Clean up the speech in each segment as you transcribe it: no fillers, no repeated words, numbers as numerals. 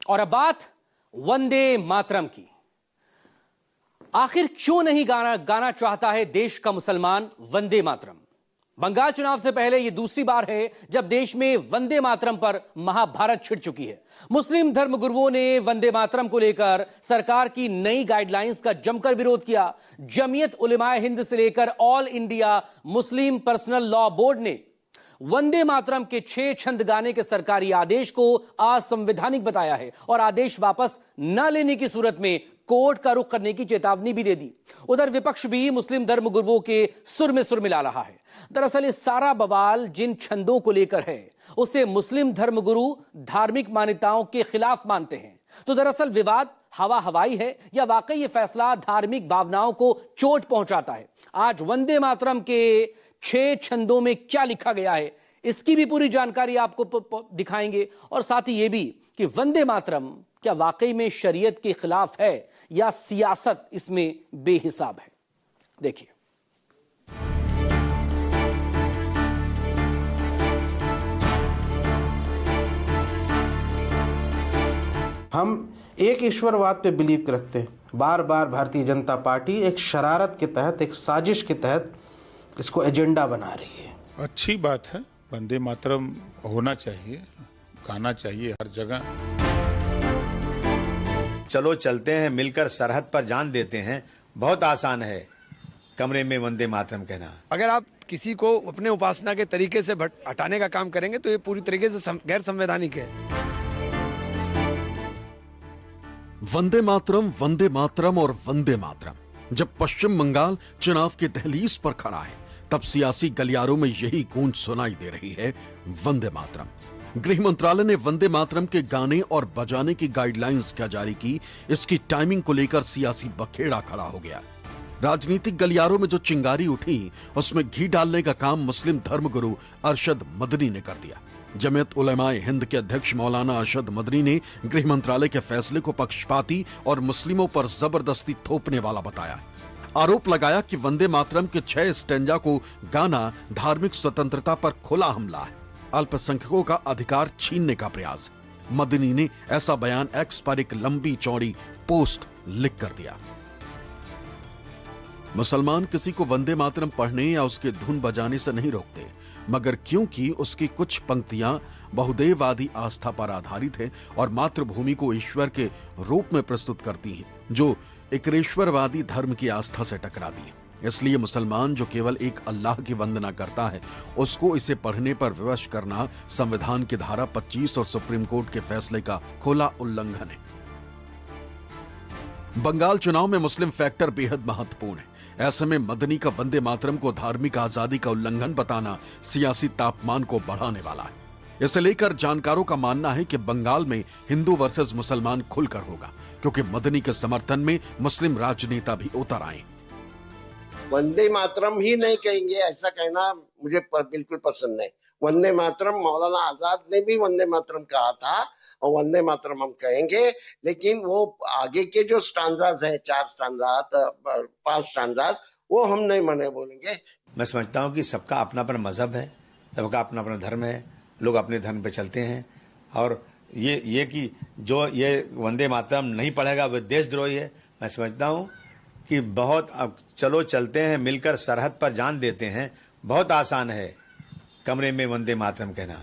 और अब बात वंदे मातरम की। आखिर क्यों नहीं गाना चाहता है देश का मुसलमान वंदे मातरम? बंगाल चुनाव से पहले यह दूसरी बार है जब देश में वंदे मातरम पर महाभारत छिड़ चुकी है। मुस्लिम धर्मगुरुओं ने वंदे मातरम को लेकर सरकार की नई गाइडलाइंस का जमकर विरोध किया। जमीयत उलेमाए हिंद से लेकर all India Muslim personal law board ने वंदे मातरम के 6 छंद गाने के सरकारी आदेश को असंवैधानिक बताया है और आदेश वापस न लेने की सूरत में कोर्ट का रुख करने की चेतावनी भी दे दी। उधर विपक्ष भी मुस्लिम धर्मगुरुओं के सुर में सुर मिला रहा है। दरअसल इस सारा बवाल जिन छंदों को लेकर है उसे मुस्लिम धर्मगुरु धार्मिक मान्यताओं के खिलाफ मानते हैं। तो दरअसल विवाद हवा हवाई है या वाकई ये फैसला धार्मिक भावनाओं को चोट पहुंचाता है? आज वंदे मातरम के 6 छंदों में क्या लिखा गया है इसकी भी पूरी जानकारी आपको दिखाएंगे और साथ ही यह भी कि वंदे मातरम क्या वाकई में शरीयत के खिलाफ है या सियासत इसमें बेहिसाब है। देखिए। हम एक ईश्वरवाद पे बिलीव रखते हैं। बार बार भारतीय जनता पार्टी एक शरारत के तहत, एक साजिश के तहत इसको एजेंडा बना रही है। अच्छी बात है, वंदे मातरम होना चाहिए, गाना चाहिए हर जगह। चलो चलते हैं मिलकर सरहद पर जान देते हैं, बहुत आसान है कमरे में वंदे मातरम कहना। अगर आप किसी को अपने उपासना के तरीके से हटाने का काम करेंगे तो ये पूरी तरीके से गैर संवैधानिक है। वंदे मातरम और वंदे मातरम। जब पश्चिम बंगाल चुनाव की दहलीज पर खड़ा है तब सियासी गलियारों में यही गूंज सुनाई दे रही है, वंदे मातरम। गृह मंत्रालय ने वंदे मातरम के गाने और बजाने की गाइडलाइंस क्या जारी की, इसकी टाइमिंग को लेकर सियासी बखेड़ा खड़ा हो गया। राजनीतिक गलियारों में जो चिंगारी उठी उसमें घी डालने का काम मुस्लिम धर्मगुरु अरशद मदनी ने कर दिया। जमीयत उलेमाए हिंद के अध्यक्ष मौलाना अरशद मदनी ने गृह मंत्रालय के फैसले को पक्षपाती और मुस्लिमों पर जबरदस्ती थोपने वाला बताया। आरोप लगाया कि वंदे मातरम के 6 स्टैंजा को गाना धार्मिक स्वतंत्रता पर खुला हमला है, अल्पसंख्यकों का अधिकार छीनने का प्रयास। मदनी ने ऐसा बयान एक्स पर एक लंबी चौड़ी पोस्ट लिख कर दिया। मुसलमान किसी को वंदे मातरम पढ़ने या उसके धुन बजाने से नहीं रोकते, मगर क्योंकि उसकी कुछ पंक्तियां बहुदेववादी आस्था पर आधारित है और मातृभूमि को ईश्वर के रूप में प्रस्तुत करती हैं, जो इकरेश्वरवादी धर्म की आस्था से टकराती है। इसलिए मुसलमान जो केवल एक अल्लाह की वंदना करता है उसको इसे पढ़ने पर विवश करना संविधान की धारा 25 और सुप्रीम कोर्ट के फैसले का खुला उल्लंघन है। बंगाल चुनाव में मुस्लिम फैक्टर बेहद महत्वपूर्ण है। ऐसे में मदनी का वंदे मातरम को धार्मिक आजादी का उल्लंघन बताना सियासी तापमान को बढ़ाने वाला है। इसे लेकर जानकारों का मानना है कि बंगाल में हिंदू वर्सेस मुसलमान खुलकर होगा, क्योंकि मदनी के समर्थन में मुस्लिम राजनेता भी उतर आए। वंदे मातरम ही नहीं कहेंगे ऐसा कहना मुझे बिल्कुल पसंद नहीं। वंदे मातरम मौलाना आजाद ने भी वंदे मातरम कहा था और वंदे मातरम हम कहेंगे, लेकिन वो आगे के जो स्टांजाज हैं, 4 स्टांजाज 5 स्टांजाज, वो हम नहीं मने बोलेंगे। मैं समझता हूँ कि सबका अपना अपना मजहब है, सबका अपना अपना धर्म है, लोग अपने धर्म पे चलते हैं। और ये कि जो ये वंदे मातरम नहीं पढ़ेगा वो देशद्रोही है। मैं समझता हूँ कि बहुत अब चलो चलते हैं मिलकर सरहद पर जान देते हैं, बहुत आसान है कमरे में वंदे मातरम कहना।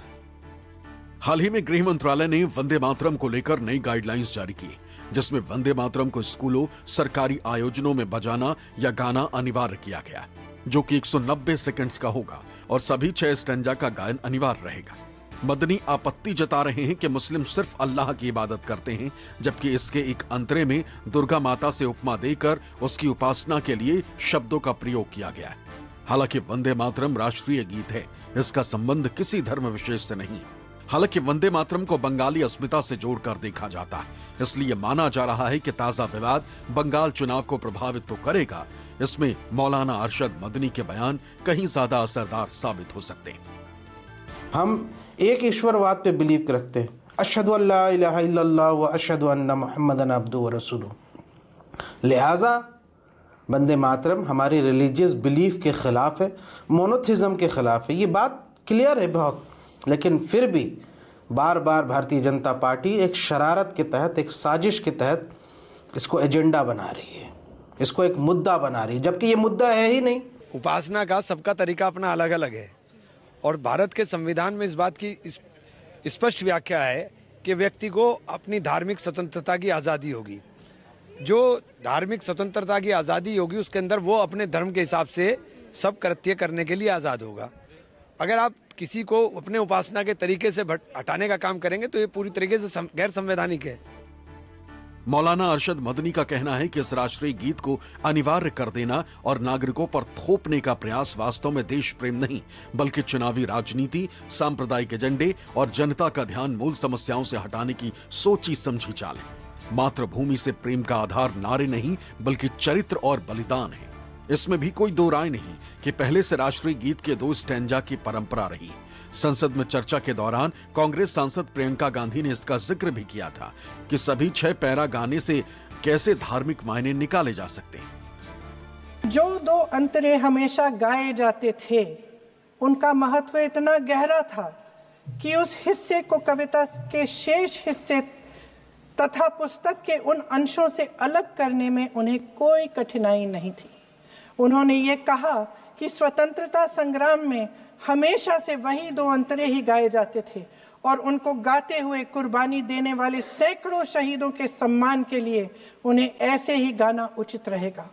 हाल ही में गृह मंत्रालय ने वंदे मातरम को लेकर नई गाइडलाइंस जारी की, जिसमें वंदे मातरम को स्कूलों, सरकारी आयोजनों में बजाना या गाना अनिवार्य किया गया, जो कि 190 सेकंड्स का होगा और सभी 6 स्टैंजा का गायन अनिवार्य रहेगा। मदनी आपत्ति जता रहे हैं कि मुस्लिम सिर्फ अल्लाह की इबादत करते हैं, जबकि इसके एक अंतरे में दुर्गा माता से उपमा देकर उसकी उपासना के लिए शब्दों का प्रयोग किया गया है। हालांकि वंदे मातरम राष्ट्रीय गीत है, इसका संबंध किसी धर्म विशेष से नहीं। हालांकि वंदे मातरम को बंगाली अस्मिता से जोड़कर देखा जाता है, इसलिए माना जा रहा है कि ताजा विवाद बंगाल चुनाव को प्रभावित तो करेगा, इसमें मौलाना अरशद मदनी के बयान कहीं ज्यादा असरदार साबित हो सकते हैं। हम एक ईश्वरवाद पे बिलीव रखते हैं। अशहदु अल्ला इलाहा इल्लल्लाह व अशहदु अन्ना मुहम्मदन अब्दुहु व रसूलुहु। लिहाजा वंदे मातरम हमारी रिलीजियस बिलीफ के खिलाफ है, मोनोथिज्म के खिलाफ है। ये बात क्लियर है बहुत, लेकिन फिर भी बार बार भारतीय जनता पार्टी एक शरारत के तहत, एक साजिश के तहत इसको एजेंडा बना रही है, इसको एक मुद्दा बना रही है, जबकि ये मुद्दा है ही नहीं। उपासना का सबका तरीका अपना अलग अलग है और भारत के संविधान में इस बात की स्पष्ट व्याख्या है कि व्यक्ति को अपनी धार्मिक स्वतंत्रता की आज़ादी होगी। जो धार्मिक स्वतंत्रता की आज़ादी होगी उसके अंदर वो अपने धर्म के हिसाब से सब कृत्य करने के लिए आज़ाद होगा। अगर आप किसी को अपने उपासना के तरीके से हटाने का काम करेंगे तो ये पूरी तरीके से गैर संवैधानिक है। मौलाना अरशद मदनी का कहना है कि इस राष्ट्रीय गीत को अनिवार्य कर देना और नागरिकों पर थोपने का प्रयास वास्तव में देश प्रेम नहीं, बल्कि चुनावी राजनीति, सांप्रदायिक एजेंडे और जनता का ध्यान मूल समस्याओं से हटाने की सोची समझी चाल है। मातृभूमि से प्रेम का आधार नारे नहीं, बल्कि चरित्र और बलिदान है। इसमें भी कोई दो राय नहीं कि पहले से राष्ट्रीय गीत के 2 स्टैंजा की परंपरा रही। संसद में चर्चा के दौरान कांग्रेस सांसद प्रियंका गांधी ने इसका जिक्र भी किया था कि सभी 6 पैरा गाने से कैसे धार्मिक मायने निकाले जा सकते हैं। जो 2 अंतरे हमेशा गाए जाते थे उनका महत्व इतना गहरा था कि उस हिस्से को कविता के शेष हिस्से तथा पुस्तक के उन अंशों से अलग करने में उन्हें कोई कठिनाई नहीं थी। उन्होंने ये कहा कि स्वतंत्रता संग्राम में हमेशा से वही 2 अंतरे ही गाए जाते थे और उनको गाते हुए कुर्बानी देने वाले सैकड़ों शहीदों के सम्मान के लिए उन्हें ऐसे ही गाना उचित रहेगा।